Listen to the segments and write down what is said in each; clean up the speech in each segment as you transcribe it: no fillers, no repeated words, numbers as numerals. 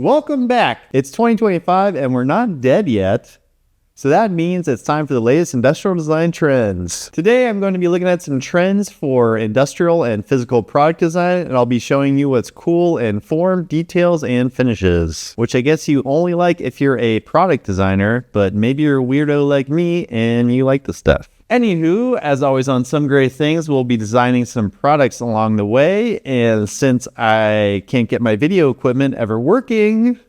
Welcome back. It's 2025 and we're not dead yet. So that means it's time for the latest industrial design trends. Today I'm going to be looking at some trends for industrial and physical product design, and I'll be showing you what's cool in form, details, and finishes. Which I guess you only like if you're a product designer, but maybe you're a weirdo like me and you like the stuff. Anywho, as always on Some Great Things, we'll be designing some products along the way, and since I can't get my video equipment ever working,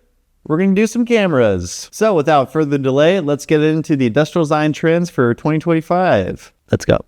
we're going to do some cameras. So without further delay, let's get into the industrial design trends for 2025. Let's go.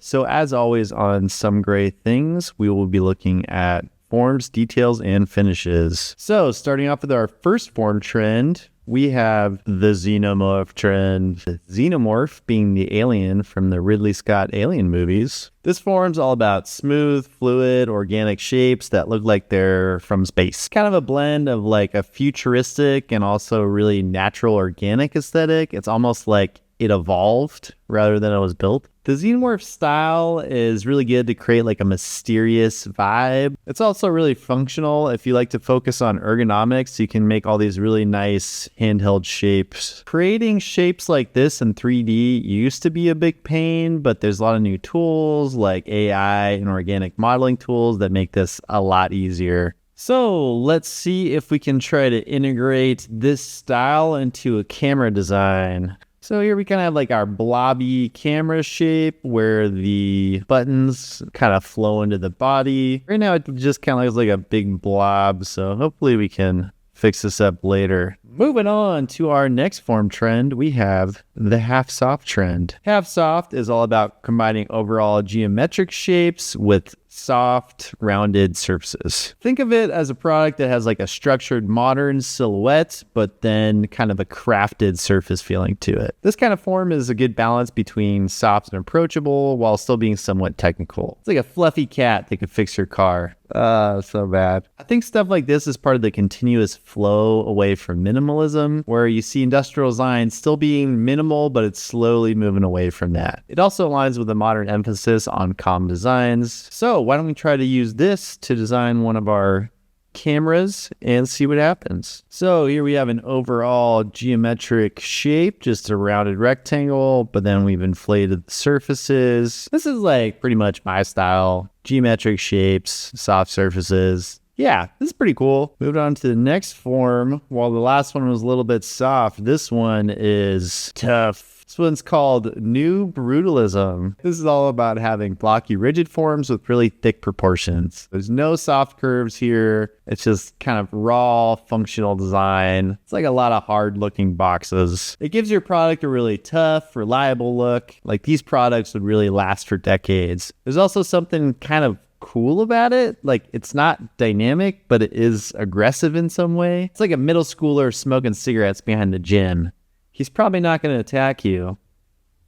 So as always on Some Great Things, we will be looking at forms, details, and finishes. So starting off with our first form trend, we have the Xenomorph trend. The Xenomorph being the alien from the Ridley Scott Alien movies. This form's all about smooth, fluid, organic shapes that look like they're from space. Kind of a blend of like a futuristic and also really natural organic aesthetic. It's almost like it evolved rather than it was built. The Xenomorph style is really good to create like a mysterious vibe. It's also really functional if you like to focus on ergonomics. You can make all these really nice handheld shapes. Creating shapes like this in 3D used to be a big pain, but there's a lot of new tools like AI and organic modeling tools that make this a lot easier. So let's see if we can try to integrate this style into a camera design. So here we kind of have like our blobby camera shape where the buttons kind of flow into the body. Right now it just kind of looks like a big blob, so hopefully we can fix this up later. Moving on to our next form trend, we have the half soft trend. Half soft is all about combining overall geometric shapes with soft, rounded surfaces. Think of it as a product that has like a structured modern silhouette, but then kind of a crafted surface feeling to it. This kind of form is a good balance between soft and approachable while still being somewhat technical. It's like a fluffy cat that could fix your car. So bad. I think stuff like this is part of the continuous flow away from minimalism, where you see industrial design still being minimal, but it's slowly moving away from that. It also aligns with a modern emphasis on calm designs. So why don't we try to use this to design one of our cameras and see what happens. So here we have an overall geometric shape, just a rounded rectangle, but then we've inflated the surfaces. This is like pretty much my style. Geometric shapes, soft surfaces. Yeah, this is pretty cool. Moved on to the next form. While the last one was a little bit soft, this one is tough. This one's called New Brutalism. This is all about having blocky, rigid forms with really thick proportions. There's no soft curves here. It's just kind of raw, functional design. It's like a lot of hard-looking boxes. It gives your product a really tough, reliable look. Like these products would really last for decades. There's also something kind of cool about it. Like it's not dynamic, but it is aggressive in some way. It's like a middle schooler smoking cigarettes behind the gym. He's probably not going to attack you,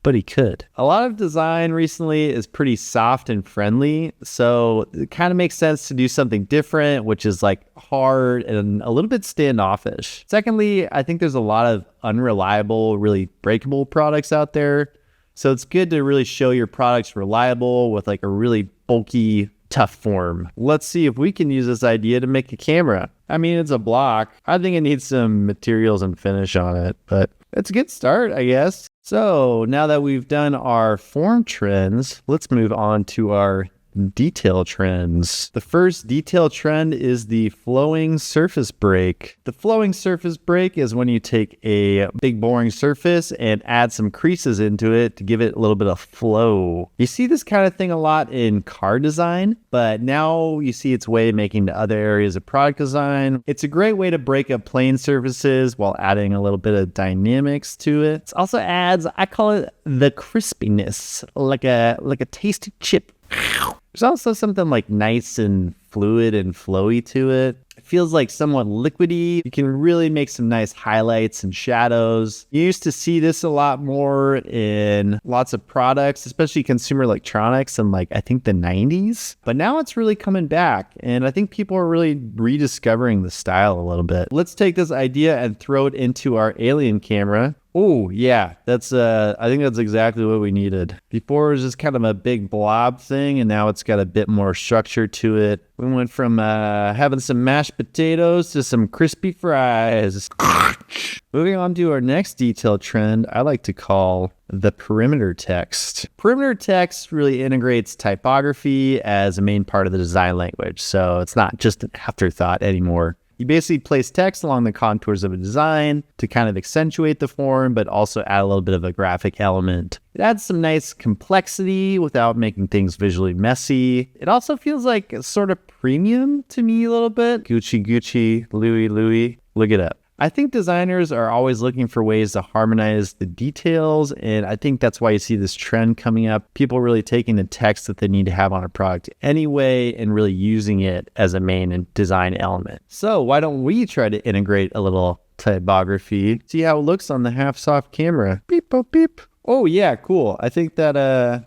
but he could. A lot of design recently is pretty soft and friendly, so it kind of makes sense to do something different, which is like hard and a little bit standoffish. Secondly, I think there's a lot of unreliable, really breakable products out there, so it's good to really show your products reliable with like a really bulky, tough form. Let's see if we can use this idea to make a camera. I mean, it's a block. I think it needs some materials and finish on it, but it's a good start, I guess. So now that we've done our form trends, let's move on to our detail trends. The first detail trend is the flowing surface break. The flowing surface break is when you take a big boring surface and add some creases into it to give it a little bit of flow. You see this kind of thing a lot in car design, but now you see its way making to other areas of product design. It's a great way to break up plain surfaces while adding a little bit of dynamics to it. It also adds, I call it the crispiness, like a tasty chip. There's also something like nice and fluid and flowy to it. It feels like somewhat liquidy. You can really make some nice highlights and shadows. You used to see this a lot more in lots of products, especially consumer electronics in like, I think the 90s. But now it's really coming back. And I think people are really rediscovering the style a little bit. Let's take this idea and throw it into our alien camera. Oh, yeah, that's I think that's exactly what we needed. Before it was just kind of a big blob thing, and now it's got a bit more structure to it. We went from having some mashed potatoes to some crispy fries. Moving on to our next detail trend, I like to call the perimeter text. Perimeter text really integrates typography as a main part of the design language, so it's not just an afterthought anymore. You basically place text along the contours of a design to kind of accentuate the form, but also add a little bit of a graphic element. It adds some nice complexity without making things visually messy. It also feels like a sort of premium to me a little bit. Gucci, Gucci, Louis, Louis. Look it up. I think designers are always looking for ways to harmonize the details, and I think that's why you see this trend coming up. People really taking the text that they need to have on a product anyway and really using it as a main design element. So why don't we try to integrate a little typography, see how it looks on the half-soft camera. Beep, boop, beep. Oh yeah, cool. I think that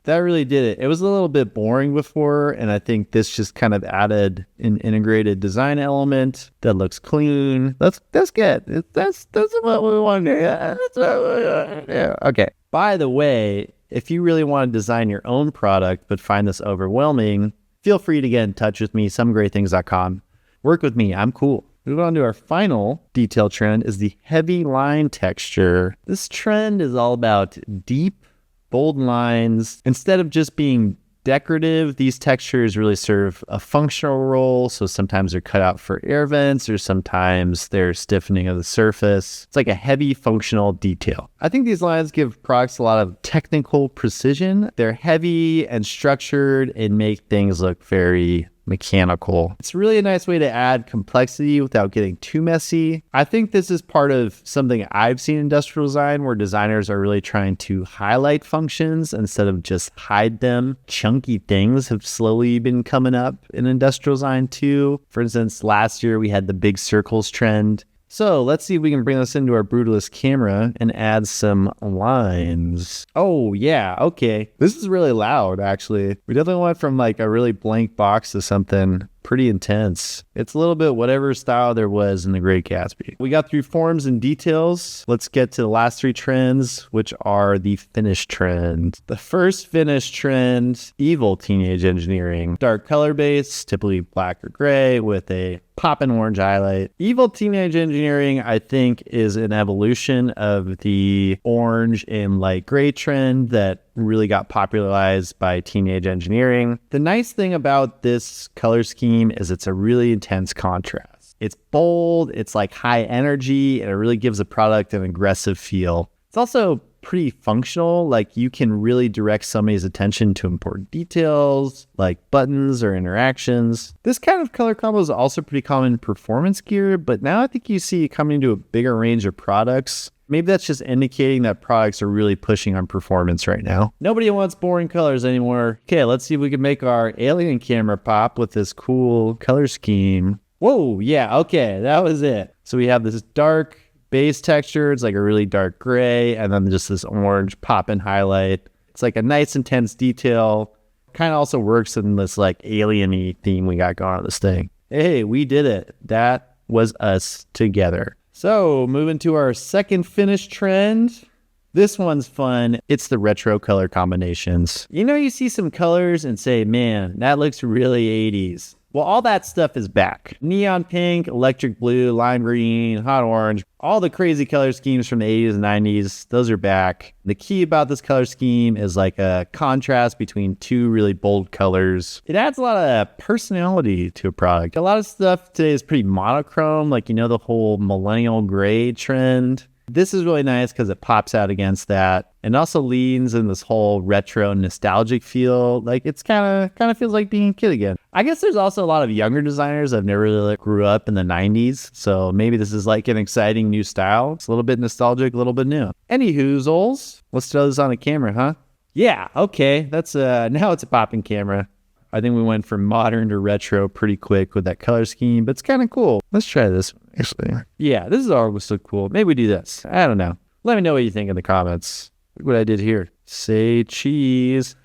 that really did it. It was a little bit boring before, and I think this just kind of added an integrated design element that looks clean. That's good. That's what we want to do. That's what we want to do. Okay. By the way, if you really want to design your own product but find this overwhelming, feel free to get in touch with me, somegreatthings.com. Work with me. I'm cool. Moving on to our final detail trend is the heavy line texture. This trend is all about deep, bold lines. Instead of just being decorative, these textures really serve a functional role. So sometimes they're cut out for air vents, or sometimes they're stiffening of the surface. It's like a heavy functional detail. I think these lines give products a lot of technical precision. They're heavy and structured and make things look very mechanical. It's really a nice way to add complexity without getting too messy. I think this is part of something I've seen in industrial design, where designers are really trying to highlight functions instead of just hide them. Chunky things have slowly been coming up in industrial design too. For instance, last year we had the big circles trend. So let's see if we can bring this into our Brutalist camera and add some lines. Oh yeah, okay. This is really loud, actually. We definitely went from like a really blank box to something pretty intense. It's a little bit whatever style there was in The Great Gatsby. We got through forms and details. Let's get to the last three trends, which are the finish trend. The first finish trend, evil teenage engineering. Dark color base, typically black or gray with a poppin' orange highlight. Evil teenage engineering, I think, is an evolution of the orange and light gray trend that really got popularized by teenage engineering. The nice thing about this color scheme is it's a really intense contrast. It's bold, it's like high energy, and it really gives the product an aggressive feel. It's also pretty functional, like you can really direct somebody's attention to important details like buttons or interactions. This kind of color combo is also pretty common in performance gear, but now I think you see it coming to a bigger range of products. Maybe that's just indicating that products are really pushing on performance right now. Nobody wants boring colors anymore. Okay, let's see if we can make our alien camera pop with this cool color scheme. Whoa, yeah, okay, that was it. So we have this dark base texture. It's like a really dark gray, and then just this orange pop and highlight. It's like a nice intense detail. Kind of also works in this like alien-y theme we got going on this thing. Hey, we did it. That was us together. So moving to our second finish trend. This one's fun. It's the retro color combinations. You know, you see some colors and say, man, that looks really 80s. Well, all that stuff is back. Neon pink, electric blue, lime green, hot orange, all the crazy color schemes from the 80s and 90s, those are back. The key about this color scheme is like a contrast between two really bold colors. It adds a lot of personality to a product. A lot of stuff today is pretty monochrome, like, you know, the whole millennial gray trend. This is really nice because it pops out against that and also leans in this whole retro nostalgic feel. Like it's kind of feels like being a kid again. I guess there's also a lot of younger designers that never really grew up in the 90s. So maybe this is like an exciting new style. It's a little bit nostalgic, a little bit new. Anywhoozles, let's throw this on a camera, huh? Yeah, okay. That's now it's a popping camera. I think we went from modern to retro pretty quick with that color scheme, but it's kind of cool. Let's try this one, actually. Yeah, this is always so cool. Maybe we do this. I don't know. Let me know what you think in the comments. Look what I did here. Say cheese.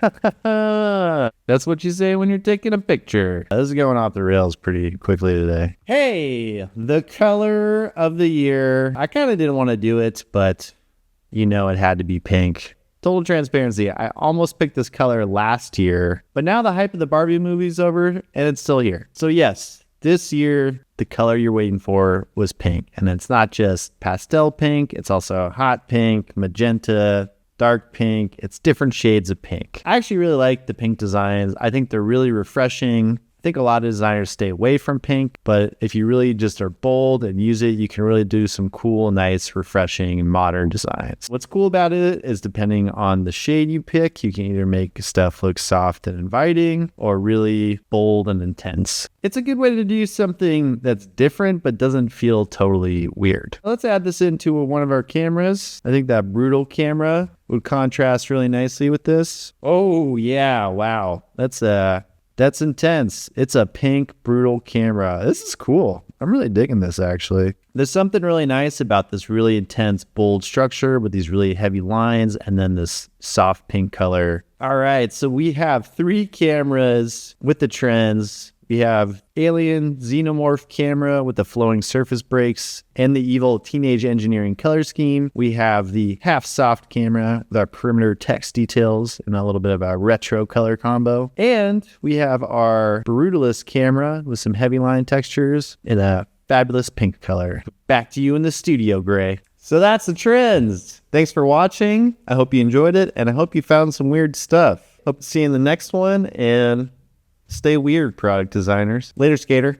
That's what you say when you're taking a picture. This is going off the rails pretty quickly today. Hey, the color of the year. I kind of didn't want to do it, but you know it had to be pink. Total transparency, I almost picked this color last year, but now the hype of the Barbie movie's over and it's still here. So yes, this year, the color you're waiting for was pink. And it's not just pastel pink, it's also hot pink, magenta, dark pink. It's different shades of pink. I actually really like the pink designs. I think they're really refreshing. I think a lot of designers stay away from pink, but if you really just are bold and use it, you can really do some cool, nice, refreshing, modern designs. What's cool about it is depending on the shade you pick, you can either make stuff look soft and inviting or really bold and intense. It's a good way to do something that's different but doesn't feel totally weird. Let's add this into one of our cameras. I think that brutal camera would contrast really nicely with this. Oh yeah, wow. That's intense. It's a pink, brutal camera. This is cool. I'm really digging this, actually. There's something really nice about this really intense, bold structure with these really heavy lines and then this soft pink color. All right, so we have 3 cameras with the trends. We have Alien Xenomorph camera with the flowing surface breaks and the evil teenage engineering color scheme. We have the half soft camera with our perimeter text details and a little bit of a retro color combo. And we have our Brutalist camera with some heavy line textures in a fabulous pink color. Back to you in the studio, Gray. So that's the trends. Thanks for watching. I hope you enjoyed it and I hope you found some weird stuff. Hope to see you in the next one and stay weird, product designers. Later, skater.